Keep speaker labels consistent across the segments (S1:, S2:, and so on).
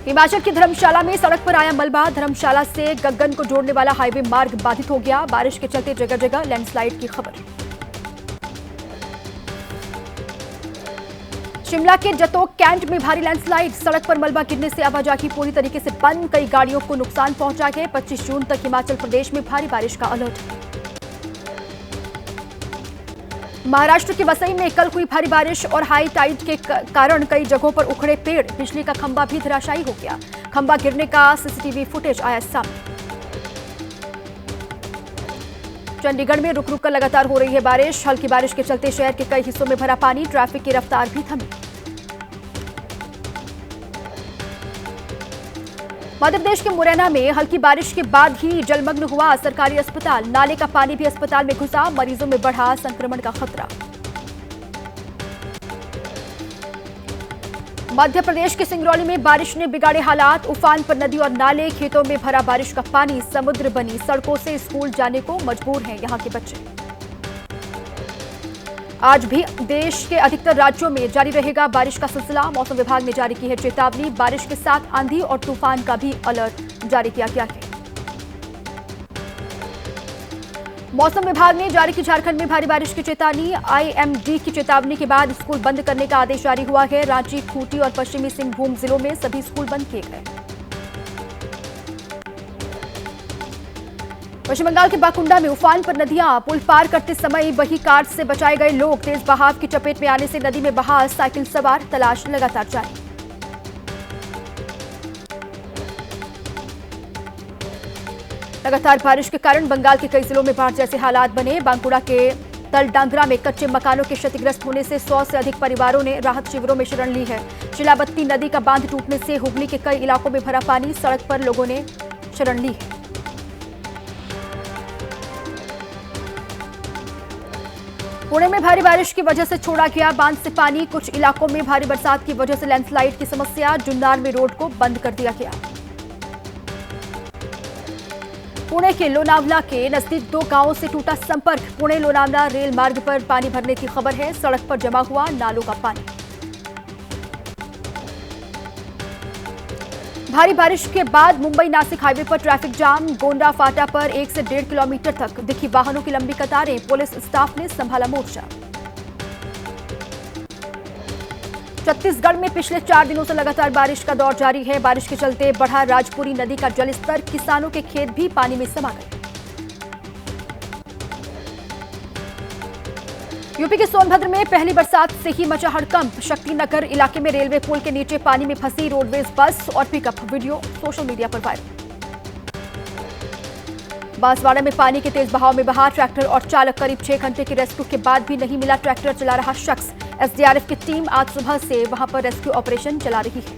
S1: हिमाचल की धर्मशाला में सड़क पर आया मलबा। धर्मशाला से गगन को जोड़ने वाला हाईवे मार्ग बाधित हो गया। बारिश के चलते जगह जगह लैंडस्लाइड की खबर। शिमला के जतोग कैंट में भारी लैंडस्लाइड। सड़क पर मलबा गिरने से आवाजाही पूरी तरीके से बंद। कई गाड़ियों को नुकसान पहुंचा है। 25 जून तक हिमाचल प्रदेश में भारी बारिश का अलर्ट। महाराष्ट्र के वसई में कल हुई भारी बारिश और हाई टाइड के कारण कई जगहों पर उखड़े पेड़। बिजली का खंभा भी धराशायी हो गया। खंभा गिरने का सीसीटीवी फुटेज आया सामने। चंडीगढ़ में रुक रुक कर लगातार हो रही है बारिश। हल्की बारिश के चलते शहर के कई हिस्सों में भरा पानी। ट्रैफिक की रफ्तार भी थमी। मध्य प्रदेश के मुरैना में हल्की बारिश के बाद ही जलमग्न हुआ सरकारी अस्पताल। नाले का पानी भी अस्पताल में घुसा। मरीजों में बढ़ा संक्रमण का खतरा। मध्य प्रदेश के सिंगरौली में बारिश ने बिगाड़े हालात। उफान पर नदी और नाले। खेतों में भरा बारिश का पानी। समुद्र बनी सड़कों से स्कूल जाने को मजबूर हैं यहां के बच्चे। आज भी देश के अधिकतर राज्यों में जारी रहेगा बारिश का सिलसिला। मौसम विभाग ने जारी की है चेतावनी। बारिश के साथ आंधी और तूफान का भी अलर्ट जारी किया गया है। मौसम विभाग ने जारी की झारखंड में भारी बारिश की चेतावनी। आईएमडी की चेतावनी के बाद स्कूल बंद करने का आदेश जारी हुआ है। रांची, खूंटी और पश्चिमी सिंहभूम जिलों में सभी स्कूल बंद किए गए। पश्चिम बंगाल के बाकुंडा में उफान पर नदियां। पुल पार करते समय बही कार से बचाए गए लोग। तेज बहाव की चपेट में आने से नदी में बहा साइकिल सवार। तलाश लगातार जारी। लगातार बारिश के कारण बंगाल के कई जिलों में बाढ़ जैसे हालात बने। बांकुड़ा के तलडांगरा में कच्चे मकानों के क्षतिग्रस्त होने से 100 से अधिक परिवारों ने राहत शिविरों में शरण ली है। शिलावती नदी का बांध टूटने से हुगली के कई इलाकों में भरा पानी। सड़क पर लोगों ने शरण ली है। पुणे में भारी बारिश की वजह से छोड़ा गया बांध से पानी। कुछ इलाकों में भारी बरसात की वजह से लैंडस्लाइड की समस्या। जुन्नार में रोड को बंद कर दिया गया। पुणे के लोनावला के नजदीक 2 गांवों से टूटा संपर्क। पुणे लोनावला रेल मार्ग पर पानी भरने की खबर है। सड़क पर जमा हुआ नालों का पानी। भारी बारिश के बाद मुंबई नासिक हाईवे पर ट्रैफिक जाम। गोंडा फाटा पर 1 से 1.5 किलोमीटर तक दिखी वाहनों की लंबी कतारें। पुलिस स्टाफ ने संभाला मोर्चा। छत्तीसगढ़ में पिछले 4 दिनों से लगातार बारिश का दौर जारी है। बारिश के चलते बढ़ा राजपुरी नदी का जलस्तर। किसानों के खेत भी पानी में समा गए। यूपी के सोनभद्र में पहली बरसात से ही मचा हड़कंप। शक्तिनगर इलाके में रेलवे पुल के नीचे पानी में फंसी रोडवेज बस और पिकअप। वीडियो सोशल मीडिया पर वायरल। बांसवाड़ा में पानी के तेज बहाव में बहा ट्रैक्टर और चालक। करीब 6 घंटे की रेस्क्यू के बाद भी नहीं मिला ट्रैक्टर चला रहा शख्स। एसडीआरएफ की टीम आज सुबह से वहां पर रेस्क्यू ऑपरेशन चला रही है।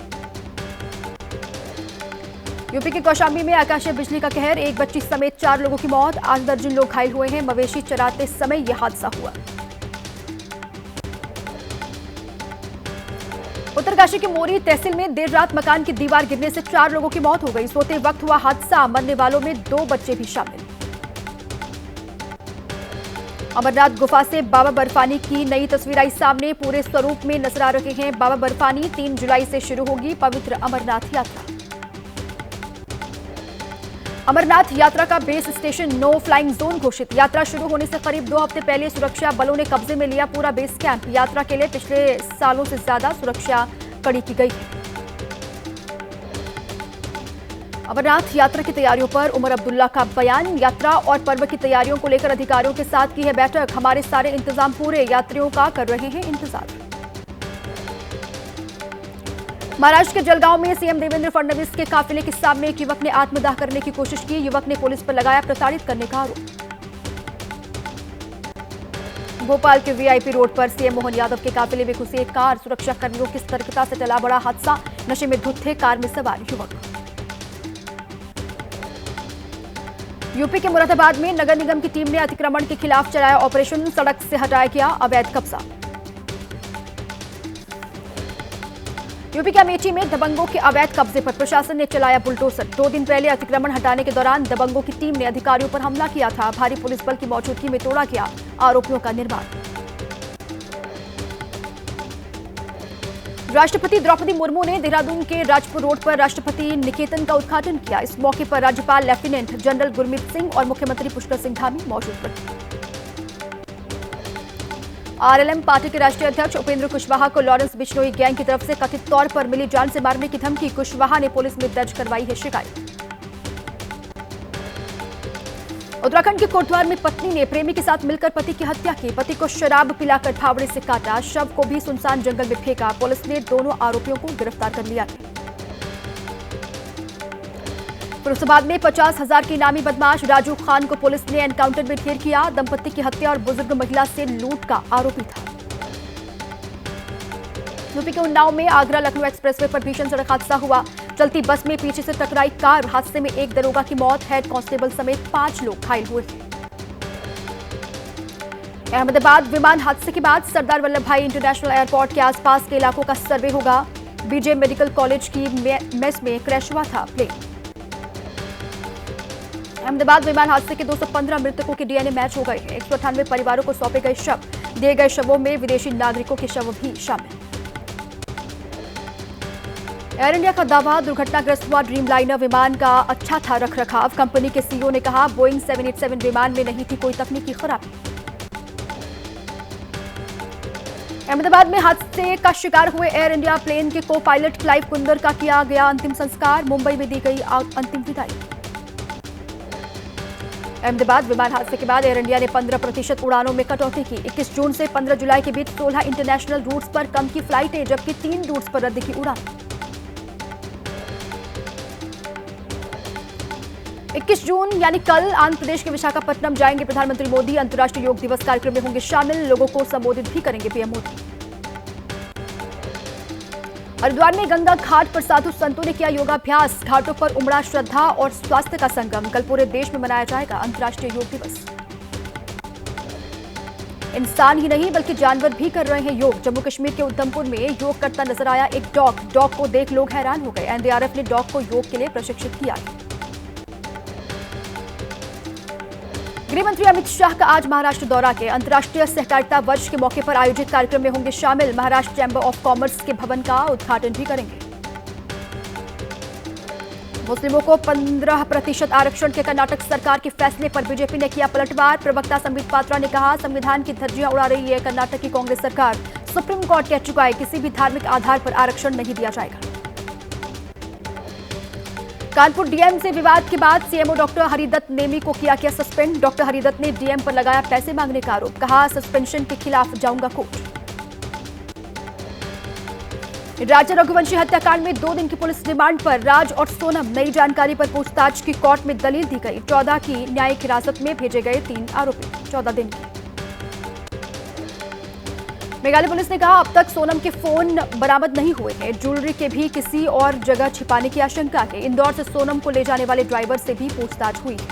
S1: यूपी के कौशाम्बी में आकाशीय बिजली का कहर। एक बच्ची समेत 4 लोगों की मौत। 8 दर्जन लोग घायल हुए हैं। मवेशी चराते समय यह हादसा हुआ। उत्तरकाशी के मोरी तहसील में देर रात मकान की दीवार गिरने से 4 लोगों की मौत हो गई। सोते वक्त हुआ हादसा। मरने वालों में 2 बच्चे भी शामिल। अमरनाथ गुफा से बाबा बर्फानी की नई तस्वीर आई सामने। पूरे स्वरूप में नजर आ रहे हैं बाबा बर्फानी। 3 जुलाई से शुरू होगी पवित्र अमरनाथ यात्रा। अमरनाथ यात्रा का base station no flying zone घोषित। यात्रा शुरू होने से करीब 2 हफ्ते पहले सुरक्षा बलों ने कब्जे में लिया पूरा बेस कैंप। यात्रा के लिए पिछले सालों से ज्यादा सुरक्षा कड़ी की गई है। अमरनाथ यात्रा की तैयारियों पर उमर अब्दुल्ला का बयान। यात्रा और पर्व की तैयारियों को लेकर अधिकारियों के साथ की है बैठक। हमारे सारे इंतजाम पूरे। यात्रियों का कर रहे हैं इंतजार। महाराष्ट्र के जलगांव में सीएम देवेंद्र फडणवीस के काफिले के सामने एक युवक ने आत्मदाह करने की कोशिश की। युवक ने पुलिस पर लगाया प्रताड़ित करने का आरोप। भोपाल के वीआईपी रोड पर सीएम मोहन यादव के काफिले में घुसी एक कार। सुरक्षा कर्मियों की सतर्कता से टला बड़ा हादसा। नशे में धुत थे कार में सवार युवक। यूपी के मुरादाबाद में नगर निगम की टीम ने अतिक्रमण के खिलाफ चलाया ऑपरेशन। सड़क से हटाया गया अवैध कब्जा। यूपी के अमेठी में दबंगों के अवैध कब्जे पर प्रशासन ने चलाया बुलडोजर। 2 दिन पहले अतिक्रमण हटाने के दौरान दबंगों की टीम ने अधिकारियों पर हमला किया था। भारी पुलिस बल की मौजूदगी में तोड़ा गया आरोपियों का निर्माण। राष्ट्रपति द्रौपदी मुर्मू ने देहरादून के राजपुर रोड पर राष्ट्रपति निकेतन का उद्घाटन किया। इस मौके पर राज्यपाल लेफ्टिनेंट जनरल गुरमीत सिंह और मुख्यमंत्री पुष्कर सिंह धामी मौजूद रहे। आरएलएम पार्टी के राष्ट्रीय अध्यक्ष उपेंद्र कुशवाहा को लॉरेंस बिश्नोई गैंग की तरफ से कथित तौर पर मिली जान से मारने की धमकी। कुशवाहा ने पुलिस में दर्ज करवाई है शिकायत। उत्तराखंड के कोटद्वार में पत्नी ने प्रेमी के साथ मिलकर पति की हत्या की। पति को शराब पिलाकर फावड़े से काटा, शव को भी सुनसान जंगल में फेंका। पुलिस ने दोनों आरोपियों को गिरफ्तार कर लिया है। फिरोजाबाद में 50,000 के इनामी बदमाश राजू खान को पुलिस ने एनकाउंटर में ढेर किया। दंपति की हत्या और बुजुर्ग महिला से लूट का आरोपी था। यूपी के उन्नाव में आगरा लखनऊ एक्सप्रेसवे पर भीषण सड़क हादसा हुआ। चलती बस में पीछे से टकराई कार। हादसे में एक दरोगा की मौत, हेड कांस्टेबल समेत 5 लोग घायल हुए थे। अहमदाबाद विमान हादसे के बाद सरदार वल्लभ भाई इंटरनेशनल एयरपोर्ट के आसपास के इलाकों का सर्वे होगा। बीजे मेडिकल कॉलेज की मेस में क्रैश हुआ था प्लेन। अहमदाबाद विमान हादसे के 215 मृतकों के डीएनए मैच हो गए हैं। 198 परिवारों को सौंपे गए शव। दिए गए शवों में विदेशी नागरिकों के शव भी शामिल। एयर इंडिया का दावा, दुर्घटनाग्रस्त हुआ ड्रीमलाइनर विमान का अच्छा था रखरखाव। कंपनी के सीईओ ने कहा, बोइंग 787 विमान में नहीं थी कोई तकनीकी खराबी। अहमदाबाद में हादसे का शिकार हुए एयर इंडिया प्लेन के को पायलट क्लाइव कुंदर का किया गया अंतिम संस्कार। मुंबई में दी गई अंतिम विदाई। अहमदाबाद विमान हादसे के बाद एयर इंडिया ने 15% उड़ानों में कटौती की। 21 जून से 15 जुलाई के बीच 16 इंटरनेशनल रूट्स पर कम की फ्लाइटें, जबकि 3 रूट्स पर रद्द की उड़ान। 21 जून यानी कल आंध्र प्रदेश के विशाखापट्टनम जाएंगे प्रधानमंत्री मोदी। अंतर्राष्ट्रीय योग दिवस कार्यक्रम में होंगे शामिल। लोगों को संबोधित भी करेंगे पीएम मोदी। हरिद्वार में गंगा घाट पर साधु संतों ने किया योगाभ्यास। घाटों पर उमड़ा श्रद्धा और स्वास्थ्य का संगम। कल पूरे देश में मनाया जाएगा अंतर्राष्ट्रीय योग दिवस। इंसान ही नहीं बल्कि जानवर भी कर रहे हैं योग। जम्मू कश्मीर के उधमपुर में योग करता नजर आया एक डॉग। डॉग को देख लोग हैरान हो गए। एनडीआरएफ ने डॉग को योग के लिए प्रशिक्षित किया। गृह मंत्री अमित शाह का आज महाराष्ट्र दौरा के अंतर्राष्ट्रीय सहकारिता वर्ष के मौके पर आयोजित कार्यक्रम में होंगे शामिल। महाराष्ट्र चैंबर ऑफ कॉमर्स के भवन का उद्घाटन भी करेंगे। मुस्लिमों को 15% आरक्षण के कर्नाटक सरकार के फैसले पर बीजेपी ने किया पलटवार। प्रवक्ता संबित पात्रा ने कहा, संविधान की धज्जियां उड़ा रही है कर्नाटक की कांग्रेस सरकार। सुप्रीम कोर्ट कह चुका है, किसी भी धार्मिक आधार पर आरक्षण नहीं दिया जाएगा। कानपुर डीएम से विवाद के बाद सीएमओ डॉक्टर हरिदत्त नेमी को किया गया सस्पेंड। डॉक्टर हरिदत्त ने डीएम पर लगाया पैसे मांगने का आरोप। कहा, सस्पेंशन के खिलाफ जाऊंगा कोर्ट। राजा रघुवंशी हत्याकांड में 2 दिन की पुलिस रिमांड पर राज और सोनम। नई जानकारी पर पूछताछ की कोर्ट में दलील दी गई। 14 की न्यायिक हिरासत में भेजे गए 3 आरोपी 14 दिन की। मेघालय पुलिस ने कहा, अब तक सोनम के फोन बरामद नहीं हुए हैं। ज्वेलरी के भी किसी और जगह छिपाने की आशंका है। इंदौर से सोनम को ले जाने वाले ड्राइवर से भी पूछताछ हुई है।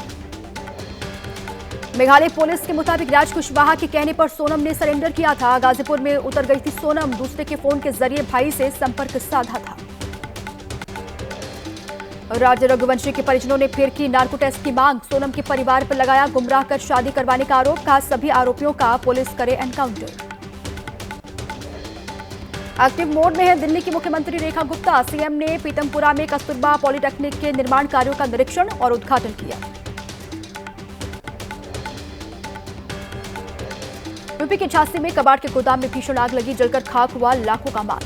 S1: मेघालय पुलिस के मुताबिक राज कुशवाहा के कहने पर सोनम ने सरेंडर किया था। गाजीपुर में उतर गई थी सोनम। दूसरे के फोन के जरिए भाई से संपर्क साधा था। राजा रघुवंशी के परिजनों ने फिर की नार्को टेस्ट की मांग। सोनम के परिवार पर लगाया गुमराह कर शादी करवाने का आरोप। कहा, सभी आरोपियों का पुलिस करे एनकाउंटर। एक्टिव मोड में है दिल्ली की मुख्यमंत्री रेखा गुप्ता। सीएम ने पीतमपुरा में कस्तूरबा पॉलिटेक्निक के निर्माण कार्यों का निरीक्षण और उद्घाटन किया। यूपी के झांसी में कबाड़ के गोदाम में भीषण आग लगी। जलकर खाक हुआ लाखों का माल।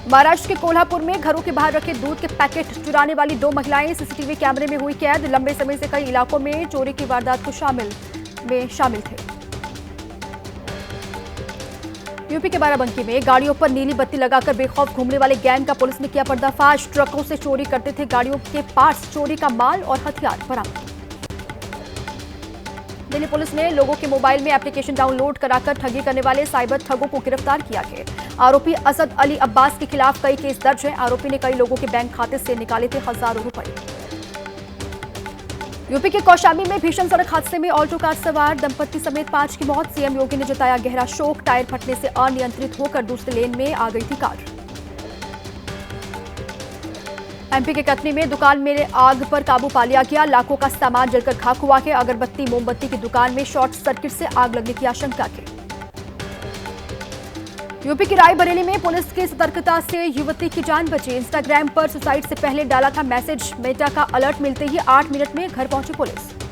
S1: महाराष्ट्र के कोल्हापुर में घरों के बाहर रखे दूध के पैकेट चुराने वाली 2 महिलाएं सीसीटीवी कैमरे में हुई कैद। लंबे समय से कई इलाकों में चोरी की वारदात को शामिल थे। यूपी के बाराबंकी में गाड़ियों पर नीली बत्ती लगाकर बेखौफ घूमने वाले गैंग का पुलिस ने किया पर्दाफाश। ट्रकों से चोरी करते थे गाड़ियों के पार्ट्स। चोरी का माल और हथियार बरामद। दिल्ली पुलिस ने लोगों के मोबाइल में एप्लीकेशन डाउनलोड कराकर ठगी करने वाले साइबर ठगों को गिरफ्तार किया है। आरोपी असद अली अब्बास के खिलाफ कई केस दर्ज हैं। आरोपी ने कई लोगों के बैंक खाते से निकाले थे हजारों रुपए। यूपी के कौशाम्बी में भीषण सड़क हादसे में ऑल्टो कार सवार दंपति समेत 5 की मौत। सीएम योगी ने जताया गहरा शोक। टायर फटने से अनियंत्रित होकर दूसरे लेन में आ गई थी कार। एमपी के कटनी में दुकान में आग पर काबू पा लिया गया। लाखों का सामान जलकर खाक हुआ है। अगरबत्ती मोमबत्ती की दुकान में शॉर्ट सर्किट से आग लगने की आशंका है। यूपी की रायबरेली में पुलिस की सतर्कता से युवती की जान बची। इंस्टाग्राम पर सुसाइड से पहले डाला था मैसेज। मेटा का अलर्ट मिलते ही 8 मिनट में घर पहुंची पुलिस।